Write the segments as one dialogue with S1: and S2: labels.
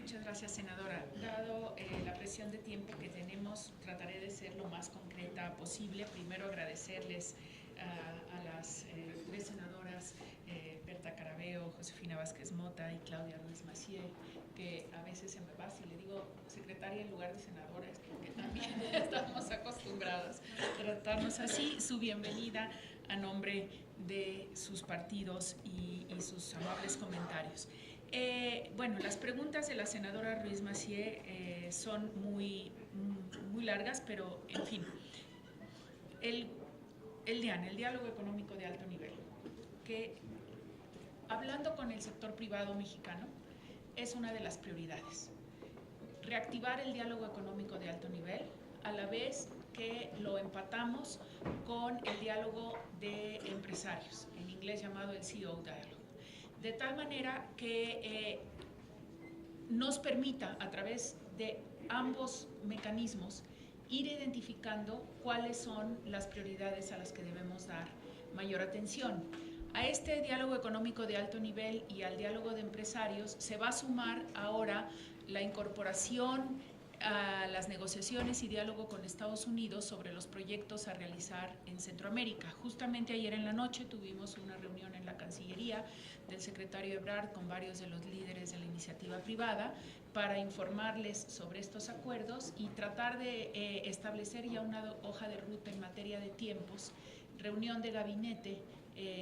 S1: Muchas gracias, senadora. Dado la presión de tiempo que tenemos, trataré de ser lo más concreta posible. Primero, agradecerles a las tres senadoras, Berta Carabeo, Josefina Vázquez Mota y Claudia Ruiz Massieu, que a veces se me va, si le digo secretaria en lugar de senadora, es porque también estamos acostumbrados a tratarnos así. Su bienvenida a nombre de sus partidos y sus amables comentarios. Bueno, las preguntas de la senadora Ruiz Massieu son muy largas, pero en fin. El DIAN, el Diálogo Económico de Alto Nivel, que hablando con el sector privado mexicano, es una de las prioridades. Reactivar el diálogo económico de alto nivel, a la vez que lo empatamos con el diálogo de empresarios, en inglés llamado el CEO Dialogue, de tal manera que nos permita, a través de ambos mecanismos, ir identificando cuáles son las prioridades a las que debemos dar mayor atención. A este diálogo económico de alto nivel y al diálogo de empresarios se va a sumar ahora la incorporación a las negociaciones y diálogo con Estados Unidos sobre los proyectos a realizar en Centroamérica. Justamente ayer en la noche tuvimos una reunión en la Cancillería del secretario Ebrard con varios de los líderes de la iniciativa privada para informarles sobre estos acuerdos y tratar de establecer ya una hoja de ruta en materia de tiempos, reunión de gabinete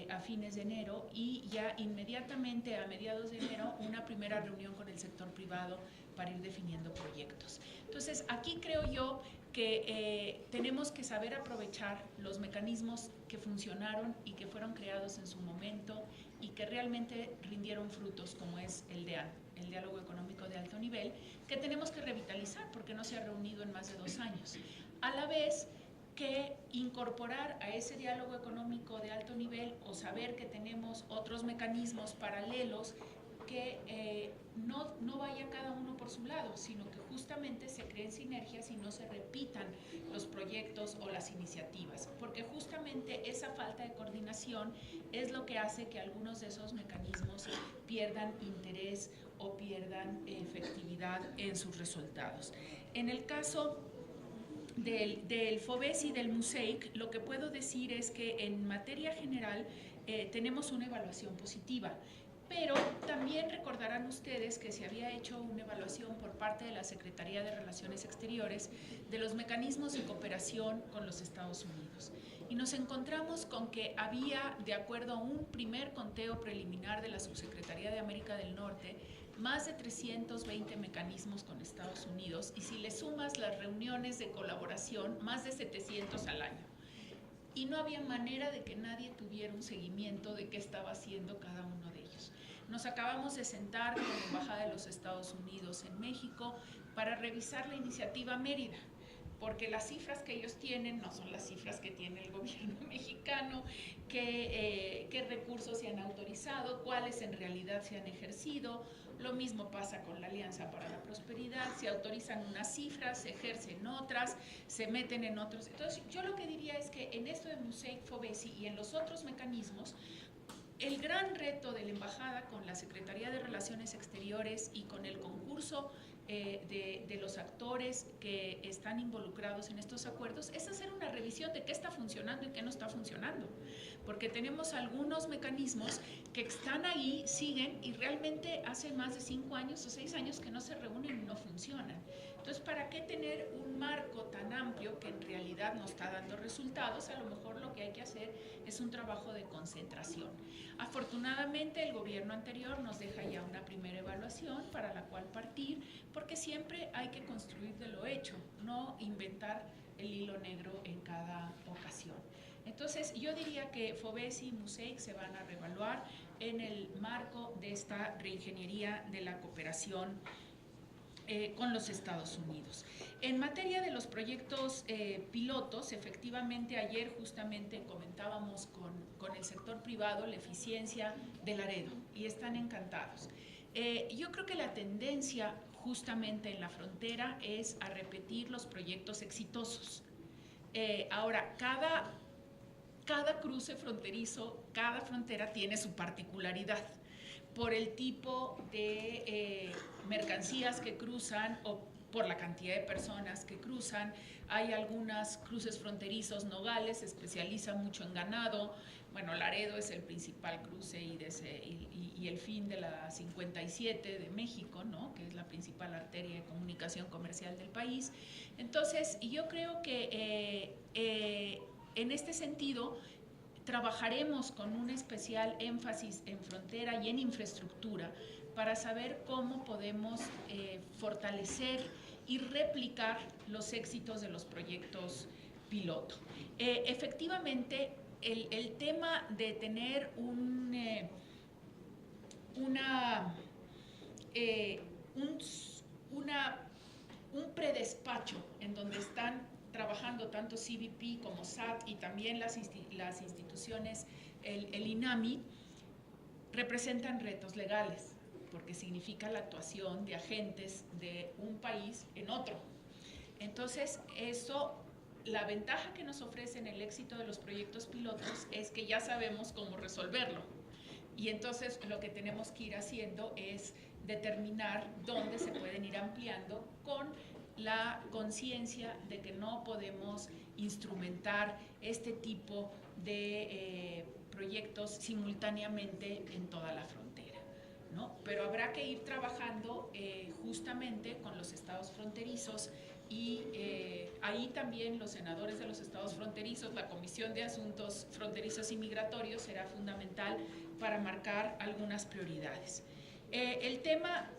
S1: a fines de enero y ya inmediatamente a mediados de enero una primera reunión con el sector privado para ir definiendo proyectos. Entonces, aquí creo yo que tenemos que saber aprovechar los mecanismos que funcionaron y que fueron creados en su momento y que realmente rindieron frutos, como es el DEAN, el Diálogo Económico de Alto Nivel, que tenemos que revitalizar porque no se ha reunido en más de 2 años. A la vez que incorporar a ese diálogo económico de alto nivel o saber que tenemos otros mecanismos paralelos que no vaya cada uno por su lado, sino que justamente se creen sinergias y no se repitan los proyectos o las iniciativas, porque justamente esa falta de coordinación es lo que hace que algunos de esos mecanismos pierdan interés o pierdan efectividad en sus resultados. En el caso del FOBES y del MUSEIC, lo que puedo decir es que en materia general tenemos una evaluación positiva, pero también recordarán ustedes que se había hecho una evaluación por parte de la Secretaría de Relaciones Exteriores de los mecanismos de cooperación con los Estados Unidos. Y nos encontramos con que había, de acuerdo a un primer conteo preliminar de la Subsecretaría de América del Norte, más de 320 mecanismos con Estados Unidos y si le sumas las reuniones de colaboración, más de 700 al año. Y no había manera de que nadie tuviera un seguimiento de qué estaba haciendo cada uno de ellos. Nos acabamos de sentar con la Embajada de los Estados Unidos en México para revisar la iniciativa Mérida, porque las cifras que ellos tienen no son las cifras que tiene el gobierno mexicano, qué recursos se han autorizado, cuáles en realidad se han ejercido. Lo mismo pasa con la Alianza para la Prosperidad, se autorizan unas cifras, se ejercen otras, se meten en otros. Entonces, yo lo que diría es que en esto de MUSEIC, FOBESI y en los otros mecanismos, el gran reto de la Embajada con la Secretaría de Relaciones Exteriores y con el concurso de los actores que están involucrados en estos acuerdos es hacer una revisión de qué está funcionando y qué no está funcionando, porque tenemos algunos mecanismos que están ahí, siguen y realmente hace más de 5 años o 6 años que no se reúnen y no funcionan. Entonces, ¿para qué tener un marco tan amplio que en realidad no está dando resultados? A lo mejor lo que hay que hacer es un trabajo de concentración. Afortunadamente el gobierno anterior nos deja ya una primera evaluación para la cual partir, porque siempre hay que construir de lo hecho, no inventar el hilo negro en cada ocasión. Entonces yo diría que FOBESI y MUSEIC se van a reevaluar en el marco de esta reingeniería de la cooperación con los Estados Unidos. En materia de los proyectos pilotos, efectivamente ayer justamente comentábamos con el sector privado la eficiencia de Laredo y están encantados. Yo creo que la tendencia justamente en la frontera es a repetir los proyectos exitosos. Ahora, cada cruce fronterizo, cada frontera tiene su particularidad. por el tipo de mercancías que cruzan o por la cantidad de personas que cruzan. Hay algunos cruces fronterizos. Nogales se especializa mucho en ganado. Bueno, Laredo es el principal cruce y el fin de la 57 de México, ¿no? Que es la principal arteria de comunicación comercial del país. Entonces, yo creo que en este sentido trabajaremos con un especial énfasis en frontera y en infraestructura para saber cómo podemos fortalecer y replicar los éxitos de los proyectos piloto. Efectivamente, el tema de tener un predespacho en donde están trabajando tanto CBP como SAT y también las instituciones, el INAMI, representan retos legales, porque significa la actuación de agentes de un país en otro. Entonces, la ventaja que nos ofrecen el éxito de los proyectos pilotos es que ya sabemos cómo resolverlo. Y entonces lo que tenemos que ir haciendo es determinar dónde se pueden ir ampliando con la conciencia de que no podemos instrumentar este tipo de proyectos simultáneamente en toda la frontera, ¿no? Pero habrá que ir trabajando justamente con los estados fronterizos y ahí también los senadores de los estados fronterizos, la Comisión de Asuntos Fronterizos y Migratorios será fundamental para marcar algunas prioridades. El tema,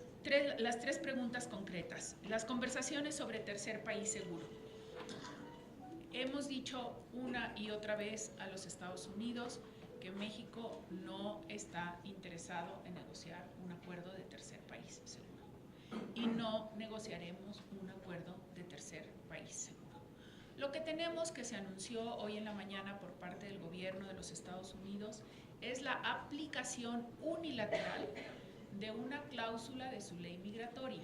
S1: las tres preguntas concretas. Las conversaciones sobre tercer país seguro. Hemos dicho una y otra vez a los Estados Unidos que México no está interesado en negociar un acuerdo de tercer país seguro. Y no negociaremos un acuerdo de tercer país seguro. Lo que tenemos, que se anunció hoy en la mañana por parte del gobierno de los Estados Unidos, es la aplicación unilateral de una cláusula de su ley migratoria,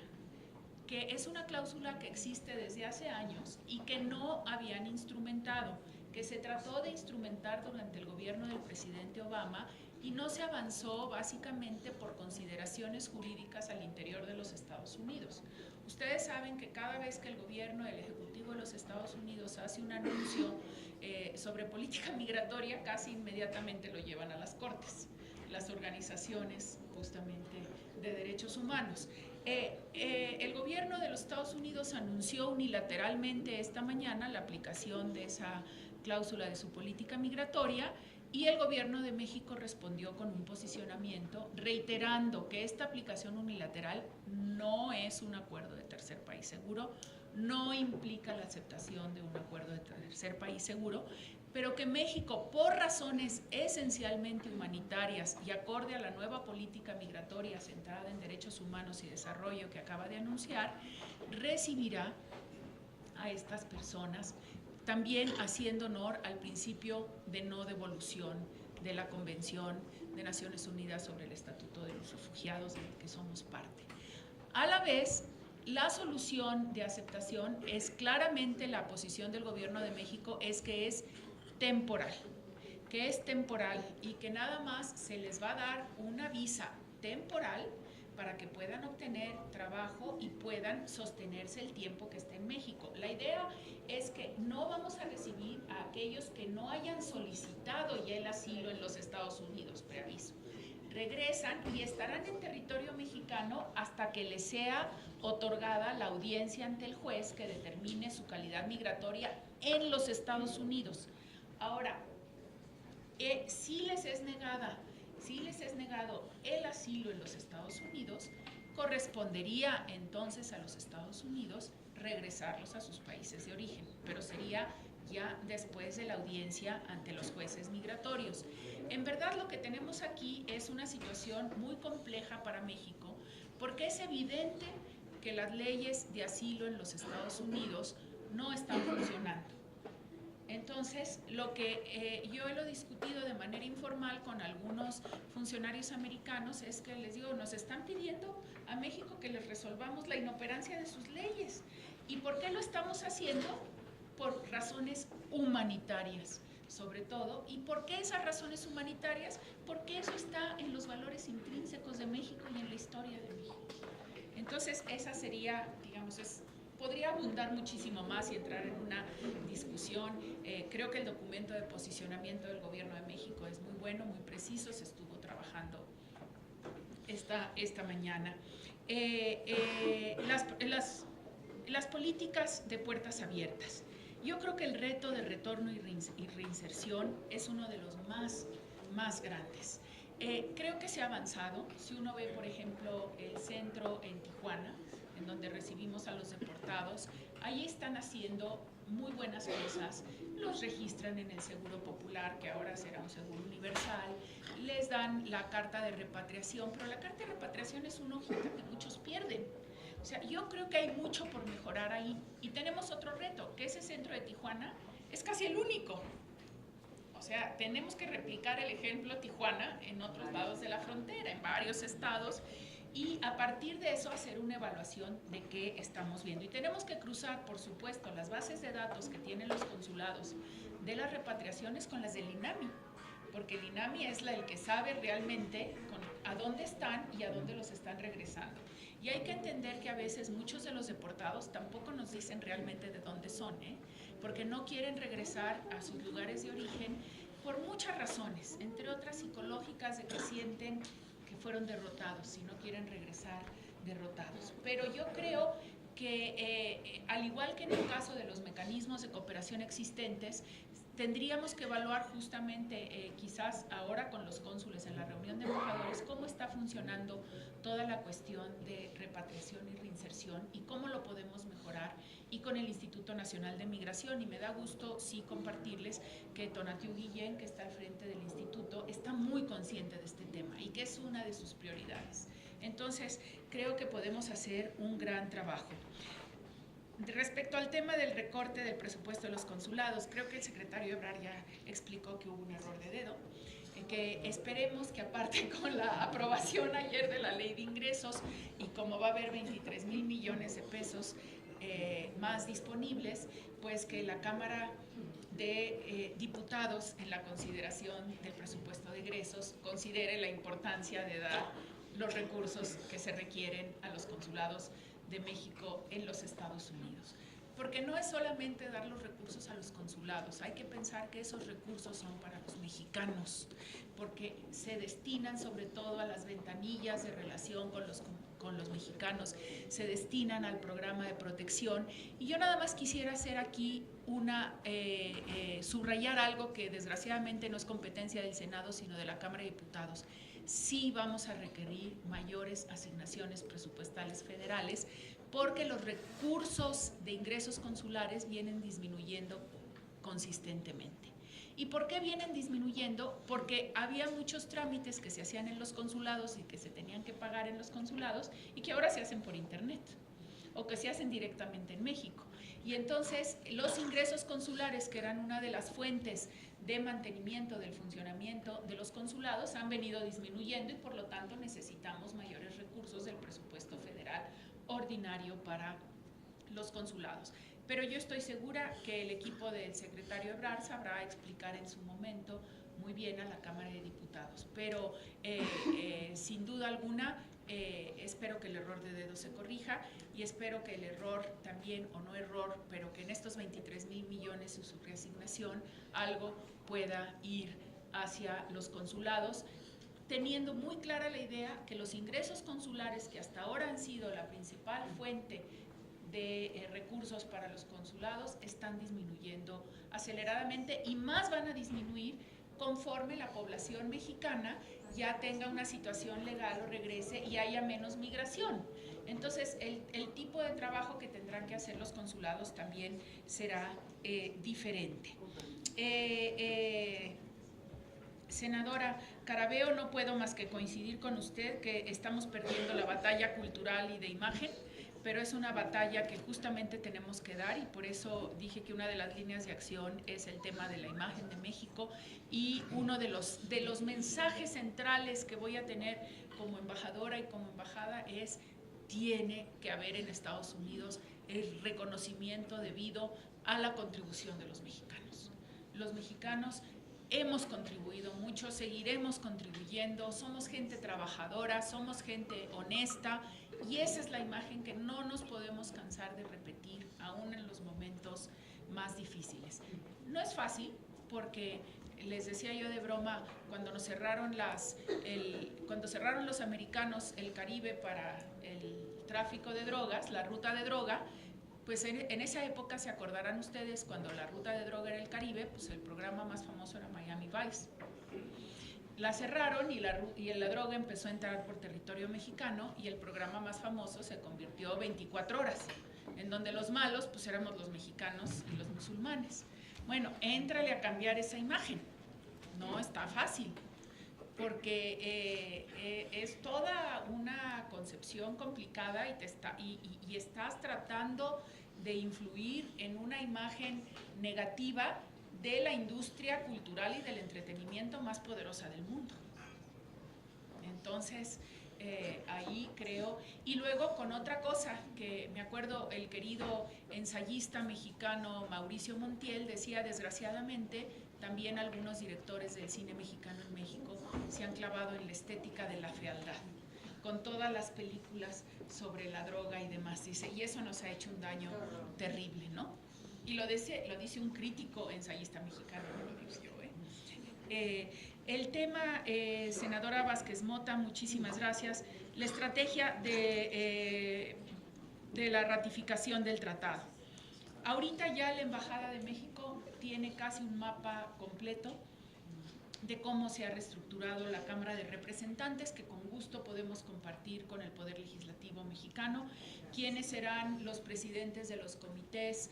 S1: que es una cláusula que existe desde hace años y que no habían instrumentado, que se trató de instrumentar durante el gobierno del presidente Obama y no se avanzó básicamente por consideraciones jurídicas al interior de los Estados Unidos. Ustedes saben que cada vez que el gobierno, el Ejecutivo de los Estados Unidos hace un anuncio sobre política migratoria, casi inmediatamente lo llevan a las Cortes, las organizaciones justamente de derechos humanos. El gobierno de los Estados Unidos anunció unilateralmente esta mañana la aplicación de esa cláusula de su política migratoria y el gobierno de México respondió con un posicionamiento reiterando que esta aplicación unilateral no es un acuerdo de tercer país seguro, no implica la aceptación de un acuerdo de tercer país seguro, pero que México, por razones esencialmente humanitarias y acorde a la nueva política migratoria centrada en derechos humanos y desarrollo que acaba de anunciar, recibirá a estas personas, también haciendo honor al principio de no devolución de la Convención de Naciones Unidas sobre el Estatuto de los Refugiados, del que somos parte. A la vez, la solución de aceptación es claramente la posición del gobierno de México, es que es temporal, y que nada más se les va a dar una visa temporal para que puedan obtener trabajo y puedan sostenerse el tiempo que estén en México. La idea es que no vamos a recibir a aquellos que no hayan solicitado ya el asilo en los Estados Unidos, preaviso. Regresan y estarán en territorio mexicano hasta que les sea otorgada la audiencia ante el juez que determine su calidad migratoria en los Estados Unidos. Ahora, si les es negado el asilo en los Estados Unidos, correspondería entonces a los Estados Unidos regresarlos a sus países de origen, pero sería ya después de la audiencia ante los jueces migratorios. En verdad, lo que tenemos aquí es una situación muy compleja para México, porque es evidente que las leyes de asilo en los Estados Unidos no están funcionando. Entonces, lo que yo lo he discutido de manera informal con algunos funcionarios americanos es que les digo, nos están pidiendo a México que les resolvamos la inoperancia de sus leyes. ¿Y por qué lo estamos haciendo? Por razones humanitarias. sobre todo. ¿Y por qué esas razones humanitarias? Porque eso está en los valores intrínsecos de México y en la historia de México. Entonces, esa sería, digamos, podría abundar muchísimo más y entrar en una discusión. Creo que el documento de posicionamiento del Gobierno de México es muy bueno, muy preciso, se estuvo trabajando esta mañana. Las políticas de puertas abiertas. Yo creo que el reto de retorno y reinserción es uno de los más grandes. Creo que se ha avanzado. Si uno ve, por ejemplo, el centro en Tijuana, en donde recibimos a los deportados, ahí están haciendo muy buenas cosas, los registran en el Seguro Popular, que ahora será un seguro universal, les dan la carta de repatriación, pero la carta de repatriación es una hojita que muchos pierden. O sea, yo creo que hay mucho por mejorar ahí. Y tenemos otro reto, que ese centro de Tijuana es casi el único. O sea, tenemos que replicar el ejemplo Tijuana en otros lados de la frontera, en varios estados, y a partir de eso hacer una evaluación de qué estamos viendo. Y tenemos que cruzar, por supuesto, las bases de datos que tienen los consulados de las repatriaciones con las del INAMI, porque el INAMI es el que sabe realmente a dónde están y a dónde los están regresando. Y hay que entender que a veces muchos de los deportados tampoco nos dicen realmente de dónde son, porque no quieren regresar a sus lugares de origen por muchas razones, entre otras psicológicas, de que sienten que fueron derrotados y no quieren regresar derrotados. Pero yo creo que, al igual que en el caso de los mecanismos de cooperación existentes, tendríamos que evaluar justamente, quizás ahora con los cónsules en la reunión de embajadores, cómo está funcionando toda la cuestión de repatriación y reinserción y cómo lo podemos mejorar, y con el Instituto Nacional de Migración. Y me da gusto sí compartirles que Tonatiuh Guillén, que está al frente del instituto, está muy consciente de este tema y que es una de sus prioridades. Entonces, creo que podemos hacer un gran trabajo. Respecto al tema del recorte del presupuesto de los consulados, creo que el secretario Ebrard ya explicó que hubo un error de dedo, que esperemos que, aparte con la aprobación ayer de la ley de ingresos, y como va a haber 23,000 millones de pesos más disponibles, pues que la Cámara de Diputados, en la consideración del presupuesto de egresos, considere la importancia de dar los recursos que se requieren a los consulados de México en los Estados Unidos. Porque no es solamente dar los recursos a los consulados, hay que pensar que esos recursos son para los mexicanos, porque se destinan sobre todo a las ventanillas de relación con los mexicanos, se destinan al programa de protección. Y yo nada más quisiera hacer aquí subrayar algo que desgraciadamente no es competencia del Senado, sino de la Cámara de Diputados. Sí vamos a requerir mayores asignaciones presupuestales federales, porque los recursos de ingresos consulares vienen disminuyendo consistentemente. ¿Y por qué vienen disminuyendo? Porque había muchos trámites que se hacían en los consulados y que se tenían que pagar en los consulados y que ahora se hacen por internet o que se hacen directamente en México. Y entonces los ingresos consulares, que eran una de las fuentes de mantenimiento del funcionamiento de los consulados, han venido disminuyendo, y por lo tanto necesitamos mayores recursos del presupuesto federal ordinario para los consulados. Pero yo estoy segura que el equipo del secretario Ebrard sabrá explicar en su momento muy bien a la Cámara de Diputados. Pero sin duda alguna, espero que el error de dedo se corrija, y espero que el error también, o no error, pero que en estos 23,000 millones y su reasignación algo pueda ir hacia los consulados, teniendo muy clara la idea que los ingresos consulares, que hasta ahora han sido la principal fuente de recursos para los consulados, están disminuyendo aceleradamente, y más van a disminuir conforme la población mexicana ya tenga una situación legal o regrese y haya menos migración. Entonces, el tipo de trabajo que tendrán que hacer los consulados también será diferente. Senadora Carabeo, no puedo más que coincidir con usted que estamos perdiendo la batalla cultural y de imagen, pero es una batalla que justamente tenemos que dar, y por eso dije que una de las líneas de acción es el tema de la imagen de México, y uno de los mensajes centrales que voy a tener como embajadora y como embajada es: tiene que haber en Estados Unidos el reconocimiento debido a la contribución de los mexicanos. los mexicanos hemos contribuido mucho, seguiremos contribuyendo, somos gente trabajadora, somos gente honesta y esa es la imagen que no nos podemos cansar de repetir aún en los momentos más difíciles. No es fácil porque les decía yo de broma, cuando cerraron los americanos el Caribe para el tráfico de drogas, la ruta de droga, pues en esa época se acordarán ustedes cuando la ruta de droga era el Caribe, pues el programa más famoso era Miami Vice. La cerraron y la droga empezó a entrar por territorio mexicano y el programa más famoso se convirtió 24 horas, en donde los malos pues éramos los mexicanos y los musulmanes. Bueno, éntrale a cambiar esa imagen. No está fácil, porque es toda una concepción complicada y estás tratando de influir en una imagen negativa de la industria cultural y del entretenimiento más poderosa del mundo. Entonces, ahí creo, y luego con otra cosa, que me acuerdo el querido ensayista mexicano Mauricio Montiel decía, desgraciadamente, también algunos directores del cine mexicano en México se han clavado en la estética de la fealdad, con todas las películas sobre la droga y demás, dice, y eso nos ha hecho un daño terrible, ¿no? Y lo dice un crítico ensayista mexicano, no lo digo yo, el tema, senadora Vázquez Mota, muchísimas gracias. La estrategia de la ratificación del tratado. Ahorita ya la Embajada de México tiene casi un mapa completo de cómo se ha reestructurado la Cámara de Representantes, que con gusto podemos compartir con el Poder Legislativo mexicano, quiénes serán los presidentes de los comités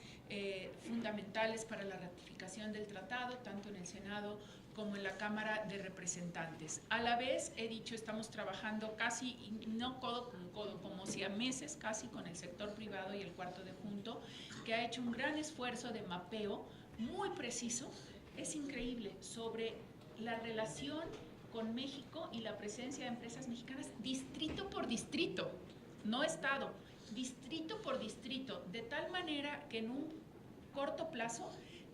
S1: fundamentales para la ratificación del tratado, tanto en el Senado como en la Cámara de Representantes. A la vez, he dicho, estamos trabajando casi, no codo con codo, como si a meses casi con el sector privado y el Cuarto de Junto, que ha hecho un gran esfuerzo de mapeo muy preciso, es increíble, sobre la relación con México y la presencia de empresas mexicanas distrito por distrito, no estado, distrito por distrito, de tal manera que en un corto plazo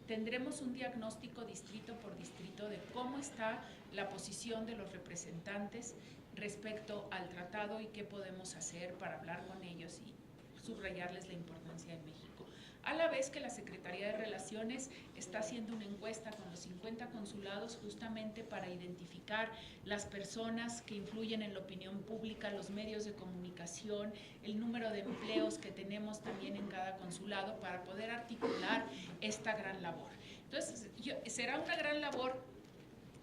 S1: tendremos un diagnóstico distrito por distrito de cómo está la posición de los representantes respecto al tratado y qué podemos hacer para hablar con ellos y subrayarles la importancia de México. A la vez que la Secretaría de Relaciones está haciendo una encuesta con los 50 consulados justamente para identificar las personas que influyen en la opinión pública, los medios de comunicación, el número de empleos que tenemos también en cada consulado para poder articular esta gran labor. Entonces, será una gran labor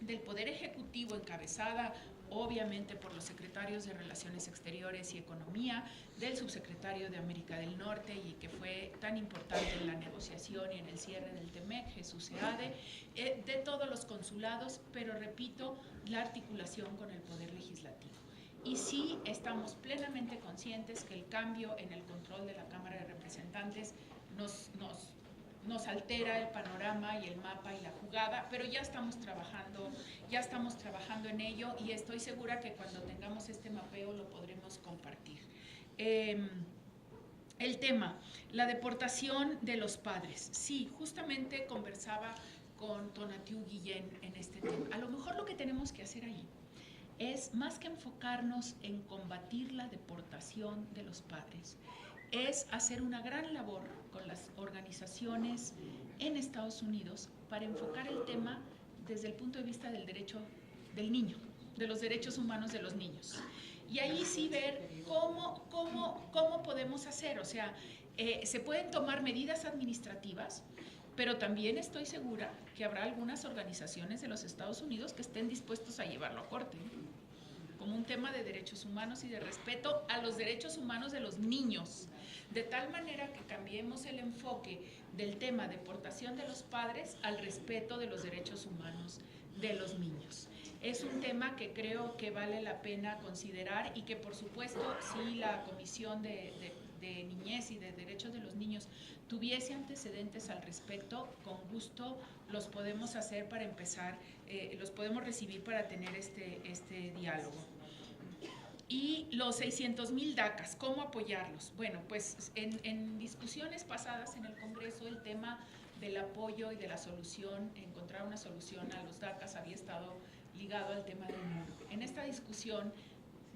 S1: del Poder Ejecutivo encabezada obviamente por los secretarios de Relaciones Exteriores y Economía, del subsecretario de América del Norte y que fue tan importante en la negociación y en el cierre del TEMEC, Jesús Seade, de todos los consulados, pero repito, la articulación con el Poder Legislativo. Y sí estamos plenamente conscientes que el cambio en el control de la Cámara de Representantes nos altera el panorama y el mapa y la jugada, pero ya estamos trabajando en ello y estoy segura que cuando tengamos este mapeo lo podremos compartir. El tema, la deportación de los padres. Sí, justamente conversaba con Tonatiuh Guillén en este tema. A lo mejor lo que tenemos que hacer ahí es, más que enfocarnos en combatir la deportación de los padres, es hacer una gran labor con las organizaciones en Estados Unidos para enfocar el tema desde el punto de vista del derecho del niño, de los derechos humanos de los niños. Y ahí sí ver cómo podemos hacer, o sea, se pueden tomar medidas administrativas, pero también estoy segura que habrá algunas organizaciones de los Estados Unidos que estén dispuestos a llevarlo a corte, como un tema de derechos humanos y de respeto a los derechos humanos de los niños, de tal manera que cambiemos el enfoque del tema de deportación de los padres al respeto de los derechos humanos de los niños. Es un tema que creo que vale la pena considerar y que, por supuesto, si la Comisión de Niñez y de Derechos de los Niños tuviese antecedentes al respecto, con gusto los podemos hacer para empezar, los podemos recibir para tener este diálogo. Y los 600,000 DACAs, ¿cómo apoyarlos? Bueno, pues en discusiones pasadas en el Congreso el tema del apoyo y de la solución, encontrar una solución a los DACAs había estado ligado al tema del muro. En esta discusión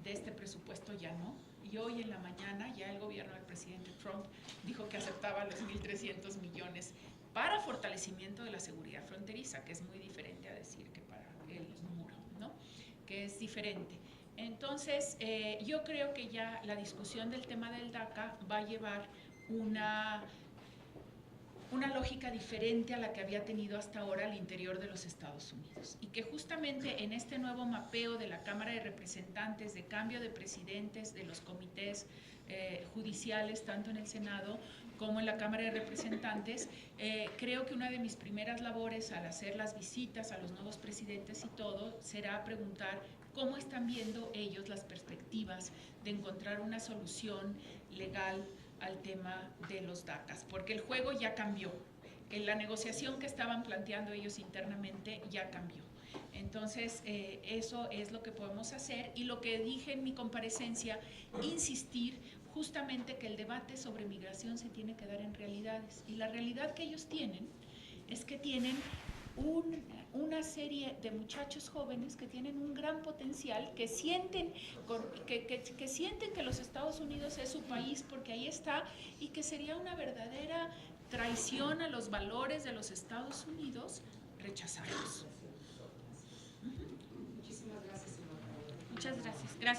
S1: de este presupuesto ya no, y hoy en la mañana ya el gobierno del presidente Trump dijo que aceptaba los 1.300 millones para fortalecimiento de la seguridad fronteriza, que es muy diferente a decir que para el muro, ¿no? Que es diferente. Entonces, yo creo que ya la discusión del tema del DACA va a llevar una lógica diferente a la que había tenido hasta ahora al interior de los Estados Unidos. Y que justamente en este nuevo mapeo de la Cámara de Representantes, de cambio de presidentes de los comités judiciales, tanto en el Senado como en la Cámara de Representantes, creo que una de mis primeras labores al hacer las visitas a los nuevos presidentes y todo, será preguntar cómo están viendo ellos las perspectivas de encontrar una solución legal al tema de los DACAs, porque el juego ya cambió. La negociación que estaban planteando ellos internamente ya cambió. Entonces, eso es lo que podemos hacer, y lo que dije en mi comparecencia, insistir justamente que el debate sobre migración se tiene que dar en realidades, y la realidad que ellos tienen es que tienen una serie de muchachos jóvenes que tienen un gran potencial, que sienten que los Estados Unidos es su país porque ahí está, y que sería una verdadera traición a los valores de los Estados Unidos rechazarlos.
S2: Muchísimas gracias, senadora.
S1: Muchas gracias. Gracias.